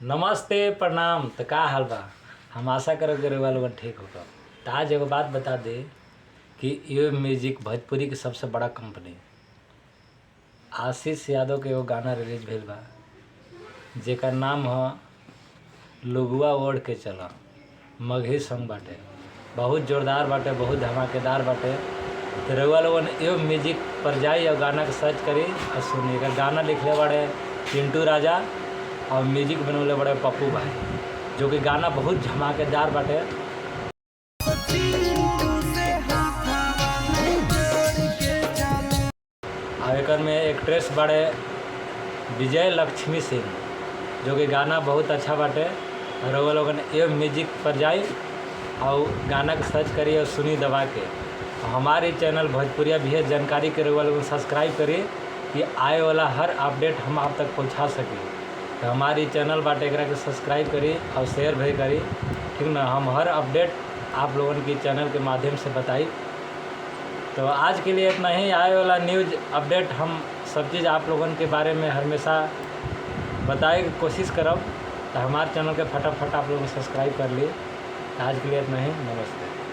नमस्ते प्रणाम। तो का हाल बा। हम आशा करब कि रउआ लोगन ठीक होगा। तो आज एगो बात बता दे कि ये म्यूजिक भोजपुरी की सबसे बड़ा कंपनी आशीष यादव के एगो गाना रिलीज भेल बा जेकर नाम ह लुगुआ ओढ़ के चला। मगही सॉन्ग बाटे, बहुत जोरदार बाटे, बहुत धमाकेदार बाटे। तो रउआ लोगन ये म्यूजिक पर जाई और गाना के सर्च करी और सुनिएगा। गाना लिखले बड़े पिंटू राजा और म्यूजिक बनवले बड़े पप्पू भाई, जो कि गाना बहुत धमाकेदार बाटे। और एकर में एक्ट्रेस बड़े विजय लक्ष्मी सिंह, जो कि गाना बहुत अच्छा बाटे। और वो लोगन ये म्यूजिक पर जाई और गाना के सर्च करिए और सुनी दबा के। और हमारे चैनल भोजपुरिया भी जानकारी के रउआ लोगन सब्सक्राइब करिए कि आए वाला हर अपडेट हम आप तक पहुंचा सकें। तो हमारी चैनल बाटे एकरा के सब्सक्राइब करी और शेयर भी करी, ठीक ना। हम हर अपडेट आप लोगन की चैनल के माध्यम से बताई। तो आज के लिए इतना ही। आए वाला न्यूज़ अपडेट हम सब चीज़ आप लोगन के बारे में हमेशा बताए की कोशिश करब। तो हमारे चैनल के फटाफट आप लोग सब्सक्राइब कर लिए। आज के लिए इतना ही। नमस्ते।